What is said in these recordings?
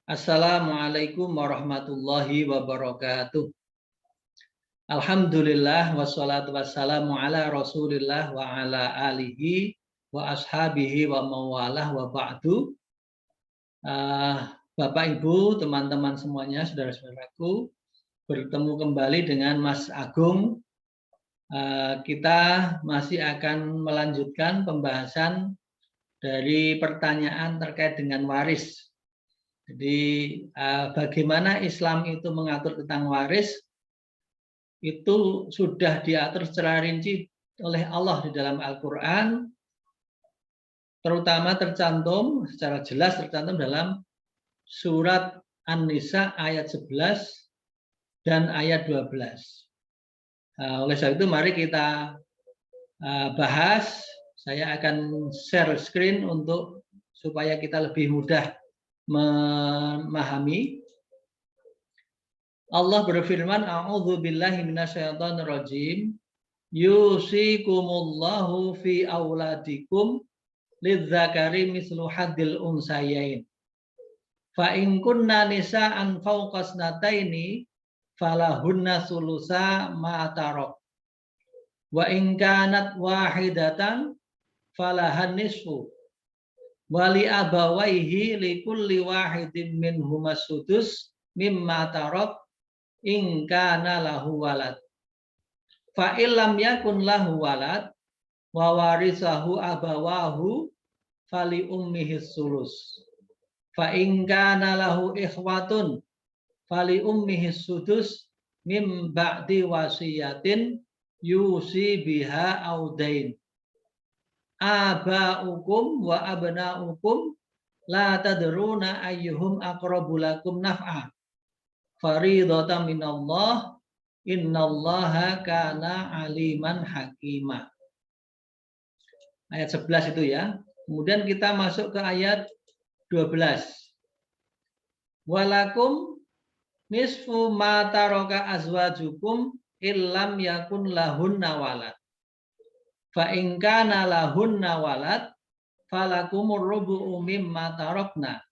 Assalamualaikum warahmatullahi wabarakatuh. Alhamdulillah wassalatu wassalamu ala Rasulillah wa ala alihi wa ashabihi wa mawalah wa ba'du. Bapak Ibu, teman-teman semuanya, saudara-saudaraku, bertemu kembali dengan Mas Agung. Kita masih akan melanjutkan pembahasan dari pertanyaan terkait dengan waris. Jadi bagaimana Islam itu mengatur tentang waris itu sudah diatur secara rinci oleh Allah di dalam Al-Quran, terutama secara jelas tercantum dalam surat An-Nisa ayat 11 dan ayat 12. Oleh sebab itu mari kita bahas. Saya akan share screen supaya kita lebih mudah memahami. Allah berfirman, A'udzu billahi minasyaitonir rajim. Yusikumullahu fi auladikum lidzakari mislu hadzil unsayain. Fa in kunna nisa'an fawqa snataini falahunna sulusa ma tarak. Wa in kanat wahidatan falahan nisfu. Wali abawaihi likulli wahidin minhumas sudus mimma tarak in kana lahu walad. Fa illam yakun lahu walad wa warisahu abawahu fali ummihi sulus. Fa in kana lahu ikhwatun fali ummihi sudus mim ba'di wasiyatin yusi biha audain. Aba'ukum wa abna'ukum la tadruna ayyuhum aqrabu lakum naf'a faridatan minallah innallaha kana aliman hakima. Ayat 11 itu ya. Kemudian kita masuk ke ayat 12. Walakum nisfu ma taraka azwajukum illam yakun lahunna walad. Fa in kana lahunna walad falakumur rubu'u mimma tarakna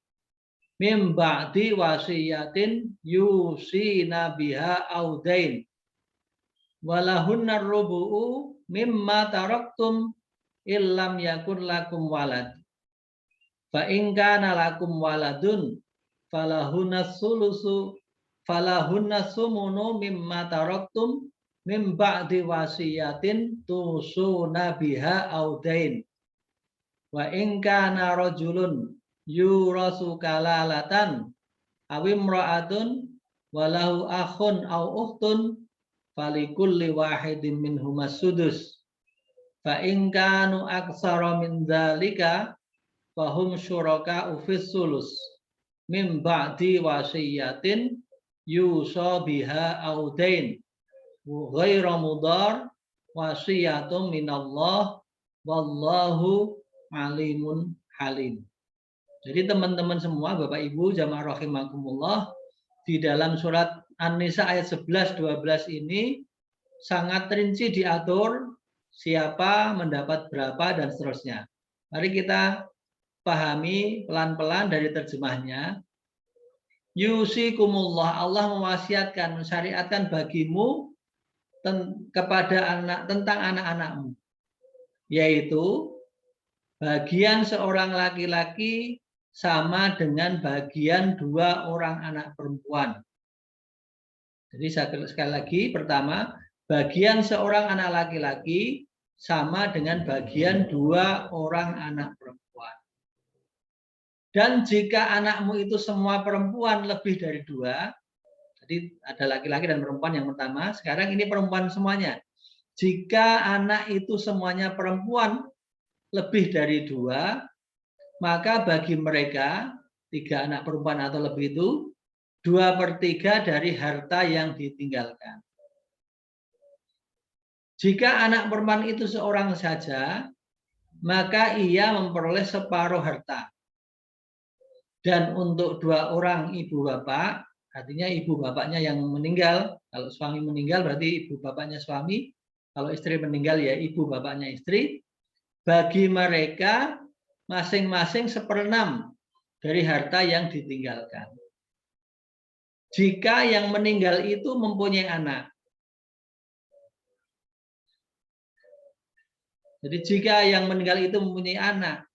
mim ba'di wasiyatin yusina biha audain walahunna rubu'u mimma taraktum illam yakun lakum walad. Fa in kana lakum waladun falahunna sulusu falahunna sumunu mimma taraktum mim ba'di wasiyatin tusuna biha audain. Wa in kana rajulun yurasu kalalatan aw imra'atun walahu akhun aw ukhtun falikulli wahidin minhumas sudus. Fa in kanu aktsara min dzalika fahum syuraka'u fis sulus mim ba'di wasiyatin yusa biha audain. Ghairu mudar wasiyatun minallah wallahu alimun halim. Jadi teman-teman semua, Bapak Ibu jamaah rahimakumullah, di dalam surat An-Nisa ayat 11 12 ini sangat rinci diatur siapa mendapat berapa dan seterusnya. Mari kita pahami pelan-pelan dari terjemahnya. Yusikumullah, Allah mewasiatkan, mensyariatkan bagimu tentang anak-anakmu, yaitu bagian seorang laki-laki sama dengan bagian dua orang anak perempuan. Jadi sekali lagi, pertama, bagian seorang anak laki-laki sama dengan bagian dua orang anak perempuan. Dan jika anakmu itu semua perempuan lebih dari dua, jadi ada laki-laki dan perempuan yang pertama, sekarang ini perempuan semuanya. Jika anak itu semuanya perempuan lebih dari dua, maka bagi mereka, 3 anak perempuan atau lebih itu, 2/3 dari harta yang ditinggalkan. Jika anak perempuan itu seorang saja, maka ia memperoleh separuh harta. Dan untuk 2 orang ibu bapak, artinya ibu bapaknya yang meninggal, kalau suami meninggal berarti ibu bapaknya suami, kalau istri meninggal ya ibu bapaknya istri, bagi mereka masing-masing 1/6 dari harta yang ditinggalkan. jika yang meninggal itu mempunyai anak. Jadi jika yang meninggal itu mempunyai anak,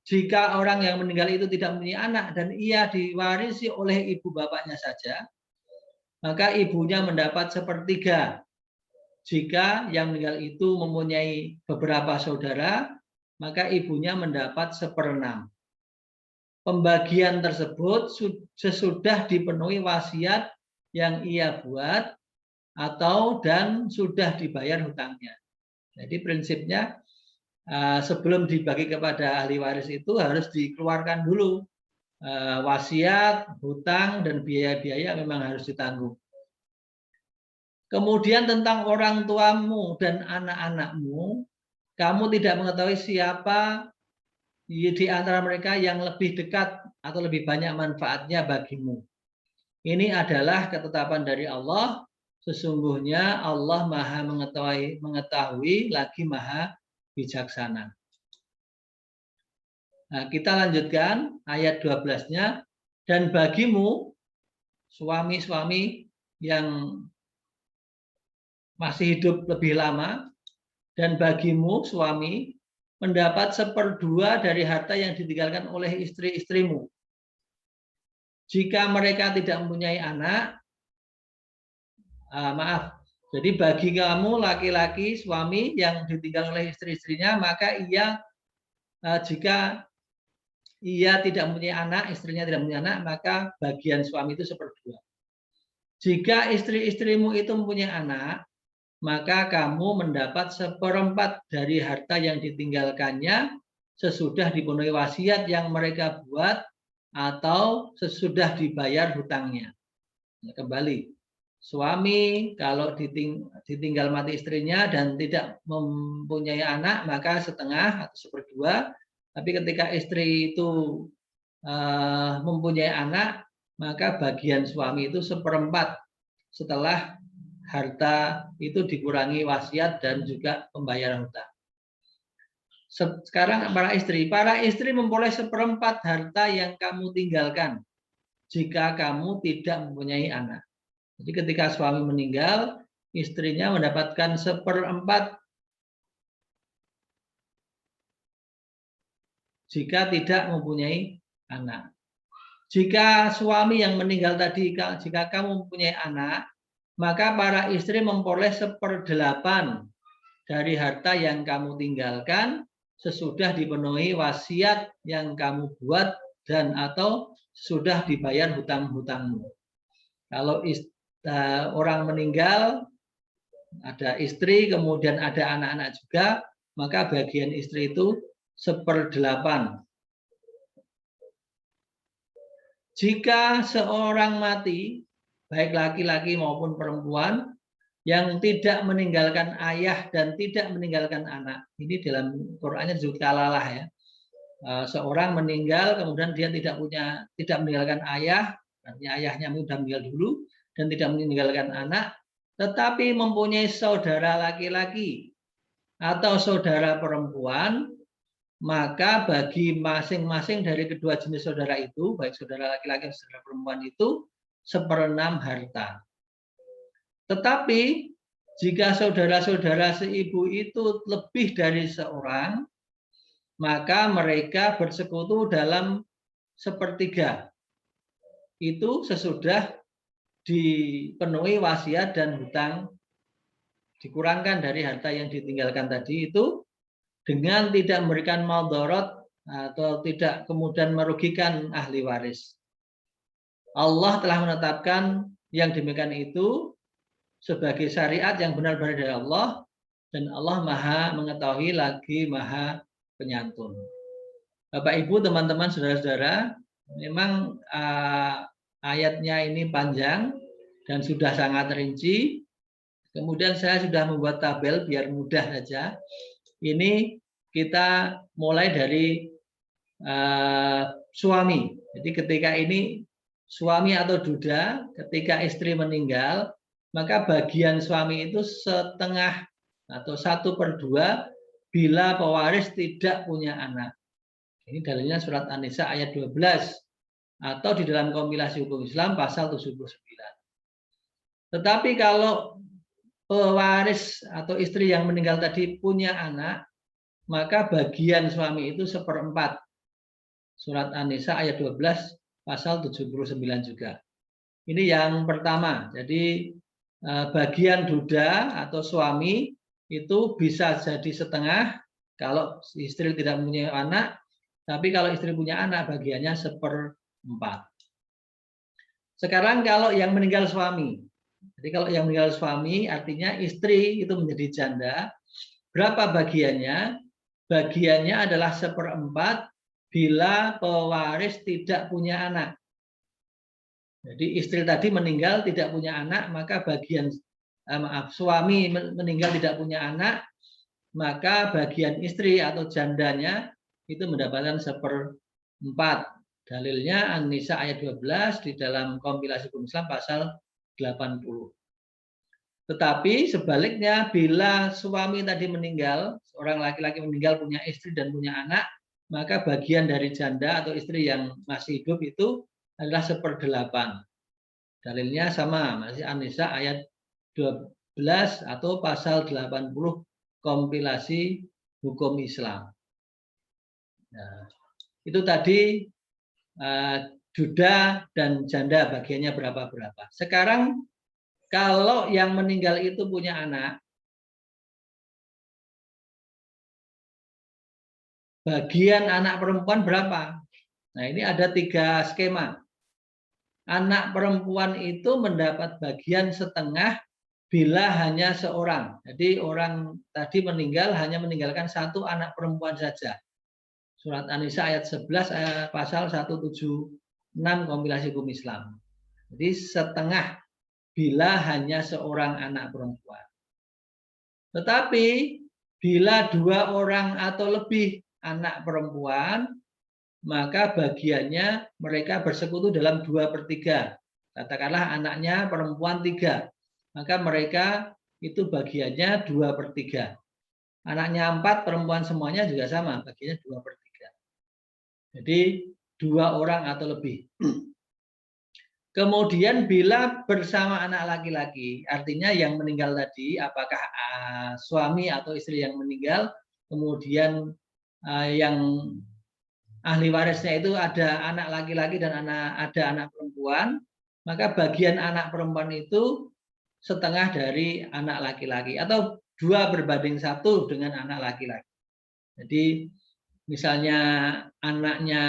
jika orang yang meninggal itu tidak mempunyai anak dan ia diwarisi oleh ibu bapaknya saja, maka ibunya mendapat sepertiga. Jika yang meninggal itu mempunyai beberapa saudara, maka ibunya mendapat seperenam. Pembagian tersebut sesudah dipenuhi wasiat yang ia buat dan sudah dibayar hutangnya. Jadi prinsipnya sebelum dibagi kepada ahli waris itu harus dikeluarkan dulu wasiat, hutang, dan biaya-biaya memang harus ditanggung. Kemudian tentang orang tuamu dan anak-anakmu, kamu tidak mengetahui siapa di antara mereka yang lebih dekat atau lebih banyak manfaatnya bagimu. Ini adalah ketetapan dari Allah. Sesungguhnya Allah Maha mengetahui lagi Maha bijaksana. Nah, kita lanjutkan ayat 12-nya. Dan bagimu, suami-suami yang masih hidup lebih lama, dan bagimu suami mendapat 1/2 dari harta yang ditinggalkan oleh istri-istrimu. Jika mereka tidak mempunyai anak, jadi bagi kamu laki-laki suami yang ditinggal oleh istri-istrinya, maka jika ia tidak mempunyai anak, istrinya tidak mempunyai anak, maka bagian suami itu 1/2. Jika istri-istrimu itu mempunyai anak, maka kamu mendapat 1/4 dari harta yang ditinggalkannya sesudah dipenuhi wasiat yang mereka buat atau sesudah dibayar hutangnya. Kembali, suami kalau ditinggal mati istrinya dan tidak mempunyai anak, maka setengah atau 1/2. Tapi ketika istri itu mempunyai anak, maka bagian suami itu 1/4 setelah harta itu dikurangi wasiat dan juga pembayaran hutang. Sekarang para istri memperoleh 1/4 harta yang kamu tinggalkan jika kamu tidak mempunyai anak. Jadi ketika suami meninggal, istrinya mendapatkan 1/4 jika tidak mempunyai anak. Jika suami yang meninggal tadi, jika kamu mempunyai anak, maka para istri memperoleh 1/8 dari harta yang kamu tinggalkan sesudah dipenuhi wasiat yang kamu buat dan atau sudah dibayar hutang-hutangmu. Kalau orang meninggal, ada istri, kemudian ada anak-anak juga, maka bagian istri itu 1/8. Jika seorang mati, baik laki-laki maupun perempuan, yang tidak meninggalkan ayah dan tidak meninggalkan anak. Ini dalam Qur'annya disebut kalalah ya. Seorang meninggal kemudian dia tidak meninggalkan ayah, artinya ayahnya sudah meninggal dulu dan tidak meninggalkan anak, tetapi mempunyai saudara laki-laki atau saudara perempuan, maka bagi masing-masing dari kedua jenis saudara itu, baik saudara laki-laki dan saudara perempuan itu, 1/6 harta. Tetapi jika saudara-saudara seibu itu lebih dari seorang, maka mereka bersekutu dalam 1/3. Itu sesudah dipenuhi wasiat dan hutang, dikurangkan dari harta yang ditinggalkan tadi itu, dengan tidak memberikan maldorot atau tidak kemudian merugikan ahli waris. Allah telah menetapkan yang demikian itu sebagai syariat yang benar-benar dari Allah, dan Allah Maha mengetahui lagi Maha penyantun. Bapak Ibu, teman-teman, saudara-saudara, memang ayatnya ini panjang dan sudah sangat rinci. Kemudian saya sudah membuat tabel biar mudah saja. Ini kita mulai dari suami. Jadi ketika ini suami atau duda, ketika istri meninggal, maka bagian suami itu setengah atau 1/2 bila pewaris tidak punya anak. Ini dalilnya surat An-Nisa ayat 12. atau di dalam kompilasi hukum Islam pasal 79. Tetapi kalau pewaris atau istri yang meninggal tadi punya anak, maka bagian suami itu 1/4. Surat An-Nisa ayat 12 pasal 79 juga. Ini yang pertama. Jadi bagian duda atau suami itu bisa jadi setengah kalau istri tidak punya anak, tapi kalau istri punya anak bagiannya 1/4. Sekarang kalau yang meninggal suami. Jadi kalau yang meninggal suami artinya istri itu menjadi janda. Berapa bagiannya? Bagiannya adalah 1/4 bila pewaris tidak punya anak. Jadi istri tadi meninggal tidak punya anak, maka bagian suami meninggal tidak punya anak, maka bagian istri atau jandanya itu mendapatkan 1/4. Dalilnya An-Nisa ayat 12 di dalam kompilasi hukum Islam pasal 80. Tetapi sebaliknya bila suami tadi meninggal, seorang laki-laki meninggal punya istri dan punya anak, maka bagian dari janda atau istri yang masih hidup itu adalah 1/8. Dalilnya sama, masih An-Nisa ayat 12 atau pasal 80 kompilasi hukum Islam. Nah, itu tadi duda dan janda bagiannya berapa-berapa. Sekarang kalau yang meninggal itu punya anak, bagian anak perempuan berapa? Nah, ini ada 3 skema. Anak perempuan itu mendapat bagian setengah bila hanya seorang. Jadi orang tadi meninggal hanya meninggalkan 1 anak perempuan saja. Surat An-Nisa ayat 11 pasal 176 kompilasi hukum Islam. Jadi setengah bila hanya seorang anak perempuan. Tetapi bila 2 orang atau lebih anak perempuan, maka bagiannya mereka bersekutu dalam 2/3. Katakanlah anaknya perempuan 3, maka mereka itu bagiannya 2/3. Anaknya 4, perempuan semuanya juga sama, bagiannya 2/3. Jadi 2 orang atau lebih. Kemudian bila bersama anak laki-laki, artinya yang meninggal tadi, apakah suami atau istri yang meninggal, kemudian yang ahli warisnya itu ada anak laki-laki dan ada anak perempuan, maka bagian anak perempuan itu setengah dari anak laki-laki atau 2/1 dengan anak laki-laki. Jadi misalnya anaknya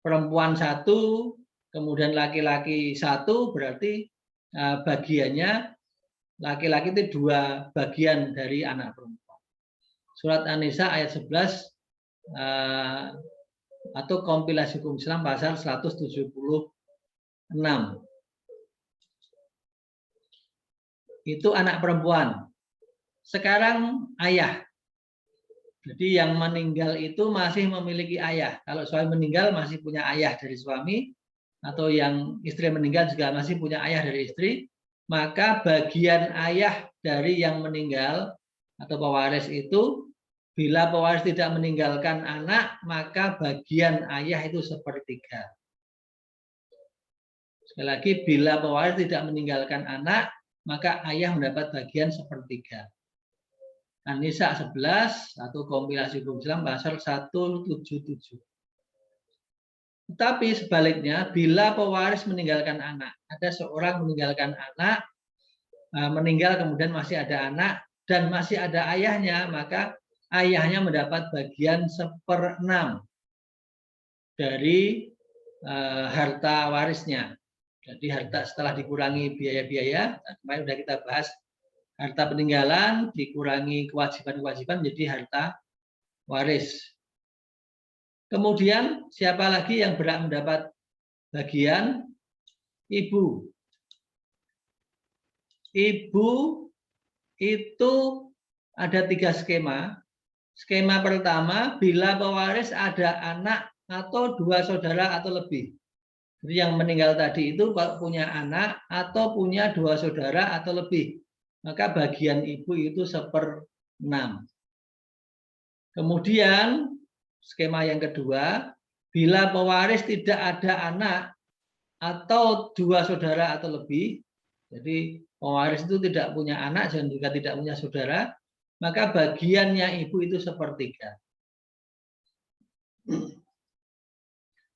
perempuan 1, kemudian laki-laki 1, berarti bagiannya laki-laki itu 2 bagian dari anak perempuan. Surat An-Nisa ayat 11 atau kompilasi hukum Islam pasal 176. Itu anak perempuan. Sekarang ayah. Jadi yang meninggal itu masih memiliki ayah. Kalau suami meninggal masih punya ayah dari suami, atau yang istri meninggal juga masih punya ayah dari istri, maka bagian ayah dari yang meninggal atau pewaris itu, bila pewaris tidak meninggalkan anak, maka bagian ayah itu 1/3. Sekali lagi, bila pewaris tidak meninggalkan anak, maka ayah mendapat bagian 1/3. An-Nisa 11 atau kompilasi hukum Islam pasal 177. Tetapi sebaliknya, bila pewaris meninggalkan anak, ada seorang meninggalkan anak, meninggal kemudian masih ada anak dan masih ada ayahnya, maka ayahnya mendapat bagian 1/6 dari harta warisnya. Jadi harta setelah dikurangi biaya-biaya, kemarin sudah kita bahas, harta peninggalan dikurangi kewajiban-kewajiban menjadi harta waris. Kemudian siapa lagi yang berhak mendapat bagian? Ibu. Ibu itu ada 3 skema. Skema pertama, bila pewaris ada anak atau 2 saudara atau lebih. Jadi yang meninggal tadi itu punya anak atau punya 2 saudara atau lebih, maka bagian ibu itu 1/6. Kemudian skema yang kedua, Bila pewaris tidak ada anak atau dua saudara atau lebih, jadi pewaris itu tidak punya anak dan juga tidak punya saudara, maka bagiannya ibu itu sepertiga.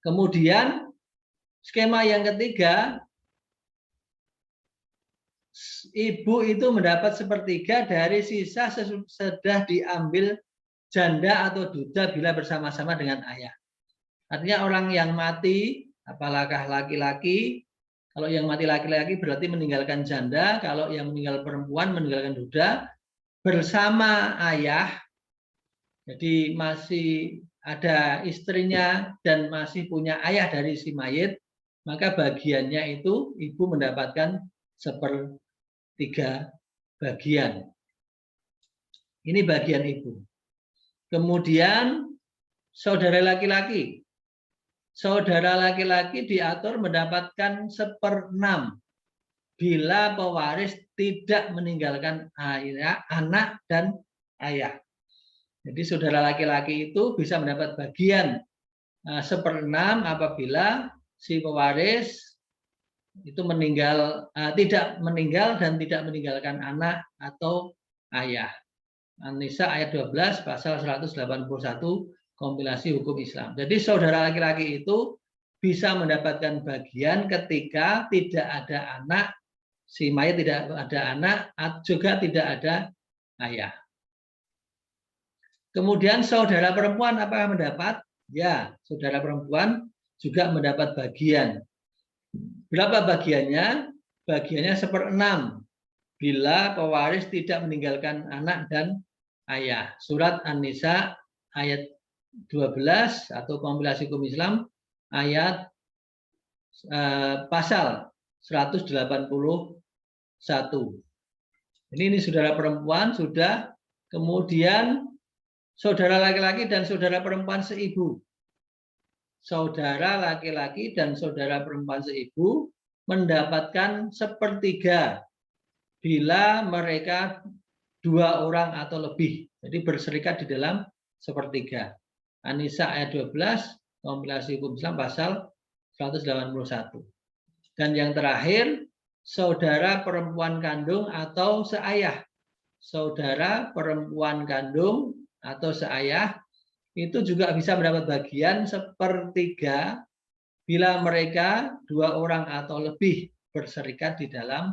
Kemudian skema yang ketiga, ibu itu mendapat sepertiga dari sisa sesudah diambil janda atau duda bila bersama-sama dengan ayah. Artinya orang yang mati, apakah laki-laki, kalau yang mati laki-laki berarti meninggalkan janda, kalau yang meninggal perempuan meninggalkan duda, bersama ayah, jadi masih ada istrinya dan masih punya ayah dari si mayit, maka bagiannya itu ibu mendapatkan sepertiga bagian. Ini bagian ibu. Kemudian saudara laki-laki. Saudara laki-laki diatur mendapatkan 1/6 bila pewaris tidak meninggalkan ayah, anak dan ayah. Jadi saudara laki-laki itu bisa mendapat bagian 1/6 apabila si pewaris itu tidak meninggal dan tidak meninggalkan anak atau ayah. An-Nisa ayat 12 pasal 181 kompilasi hukum Islam. Jadi saudara laki-laki itu bisa mendapatkan bagian ketika tidak ada anak, si mayat tidak ada anak, juga tidak ada ayah. Kemudian saudara perempuan apakah mendapat? Ya, saudara perempuan juga mendapat bagian. Berapa bagiannya? Bagiannya 1/6 bila pewaris tidak meninggalkan anak dan ayah. Surat An-Nisa ayat 12 atau kompilasi hukum Islam ayat pasal 181. Ini saudara perempuan sudah, kemudian saudara laki-laki dan saudara perempuan seibu. Saudara laki-laki dan saudara perempuan seibu mendapatkan sepertiga bila mereka 2 orang atau lebih. Jadi berserikat di dalam sepertiga. An-Nisa ayat 12, kompilasi hukum Islam pasal 181. Dan yang terakhir, saudara perempuan kandung atau seayah. Saudara perempuan kandung atau seayah itu juga bisa mendapat bagian sepertiga bila mereka 2 orang atau lebih berserikat di dalam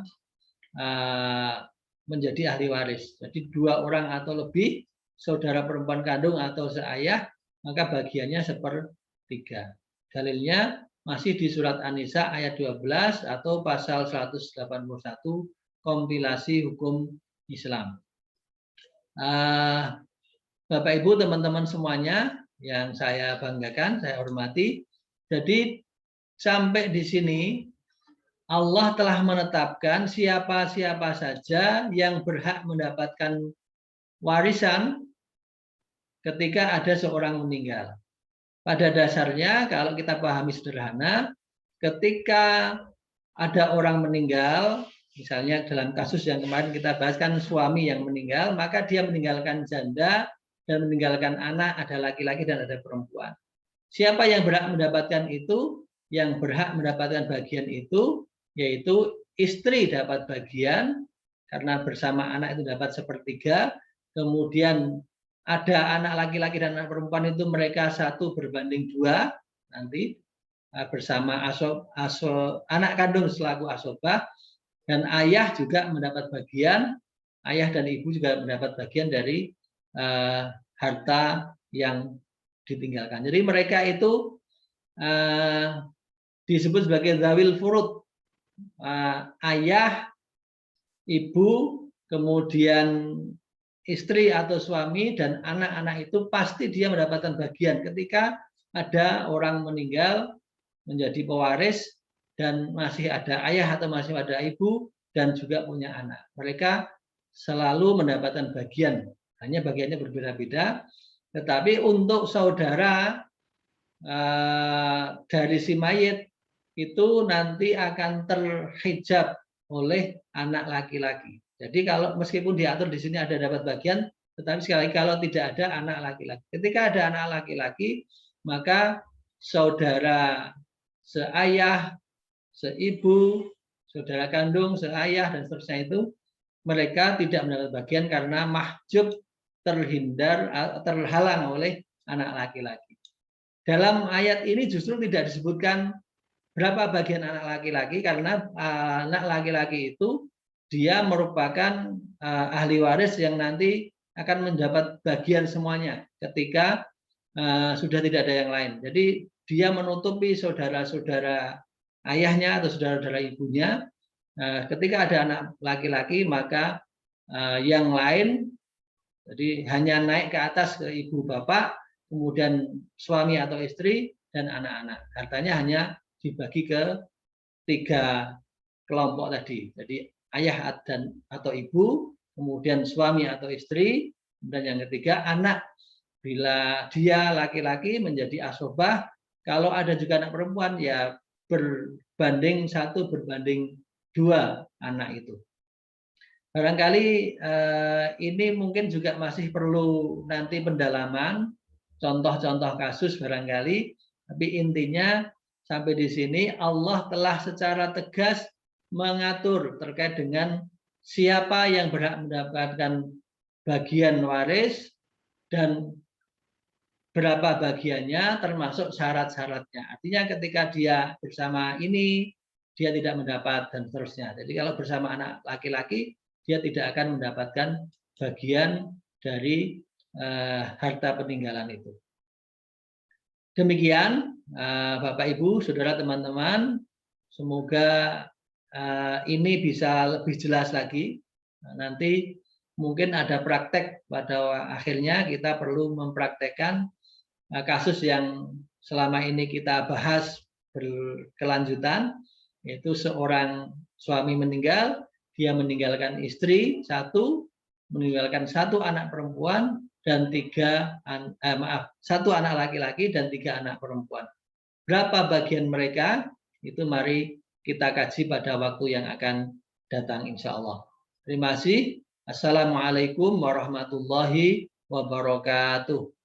menjadi ahli waris. Jadi 2 orang atau lebih saudara perempuan kandung atau seayah, maka bagiannya sepertiga. Dalilnya masih di surat An-Nisa ayat 12 atau pasal 181 kompilasi hukum Islam. Bapak Ibu, teman-teman semuanya yang saya banggakan, saya hormati. Jadi sampai di sini Allah telah menetapkan siapa-siapa saja yang berhak mendapatkan warisan ketika ada seorang meninggal. Pada dasarnya kalau kita pahami sederhana, ketika ada orang meninggal, misalnya dalam kasus yang kemarin kita bahas kan suami yang meninggal, maka dia meninggalkan janda dan meninggalkan anak, ada laki-laki dan ada perempuan. Siapa yang berhak mendapatkan itu? Yang berhak mendapatkan bagian itu yaitu istri dapat bagian karena bersama anak itu dapat sepertiga. Kemudian ada anak laki-laki dan anak perempuan itu mereka 1/2 nanti bersama anak kandung selaku asobah, dan ayah juga mendapat bagian, ayah dan ibu juga mendapat bagian dari harta yang ditinggalkan. Jadi mereka itu disebut sebagai zawil furud, ayah, ibu, kemudian istri atau suami dan anak-anak itu pasti dia mendapatkan bagian ketika ada orang meninggal menjadi pewaris dan masih ada ayah atau masih ada ibu dan juga punya anak. Mereka selalu mendapatkan bagian. Hanya bagiannya berbeda-beda, tetapi untuk saudara dari si mayit itu nanti akan terhijab oleh anak laki-laki. Jadi kalau meskipun diatur di sini ada dapat bagian, tetapi sekali lagi kalau tidak ada anak laki-laki. Ketika ada anak laki-laki, maka saudara seayah, seibu, saudara kandung, seayah, dan seterusnya itu mereka tidak mendapat bagian karena mahjub, terhalang oleh anak laki-laki. Dalam ayat ini justru tidak disebutkan berapa bagian anak laki-laki karena anak laki-laki itu dia merupakan ahli waris yang nanti akan mendapat bagian semuanya ketika sudah tidak ada yang lain. Jadi dia menutupi saudara-saudara ayahnya atau saudara-saudara ibunya. Ketika ada anak laki-laki maka yang lain jadi hanya naik ke atas ke ibu bapak, kemudian suami atau istri dan anak-anak. Hartanya hanya dibagi ke 3 kelompok tadi. Jadi ayah atau ibu, kemudian suami atau istri, dan yang ketiga anak. Bila dia laki-laki menjadi asobah, kalau ada juga anak perempuan ya berbanding 1 berbanding 2 anak itu. Barangkali ini mungkin juga masih perlu nanti pendalaman, contoh-contoh kasus barangkali, tapi intinya sampai di sini Allah telah secara tegas mengatur terkait dengan siapa yang berhak mendapatkan bagian waris dan berapa bagiannya termasuk syarat-syaratnya. Artinya ketika dia bersama ini dia tidak mendapat dan seterusnya. Jadi kalau bersama anak laki-laki dia tidak akan mendapatkan bagian dari harta peninggalan itu. Demikian Bapak Ibu, Saudara, teman-teman, semoga ini bisa lebih jelas lagi. Nanti mungkin ada praktek pada akhirnya kita perlu mempraktekkan kasus yang selama ini kita bahas berkelanjutan, yaitu seorang suami meninggal, dia meninggalkan istri 1, meninggalkan 1 anak perempuan dan 1 anak laki-laki dan 3 anak perempuan. Berapa bagian mereka? Itu mari kita kaji pada waktu yang akan datang insya Allah. Terima kasih. Assalamualaikum warahmatullahi wabarakatuh.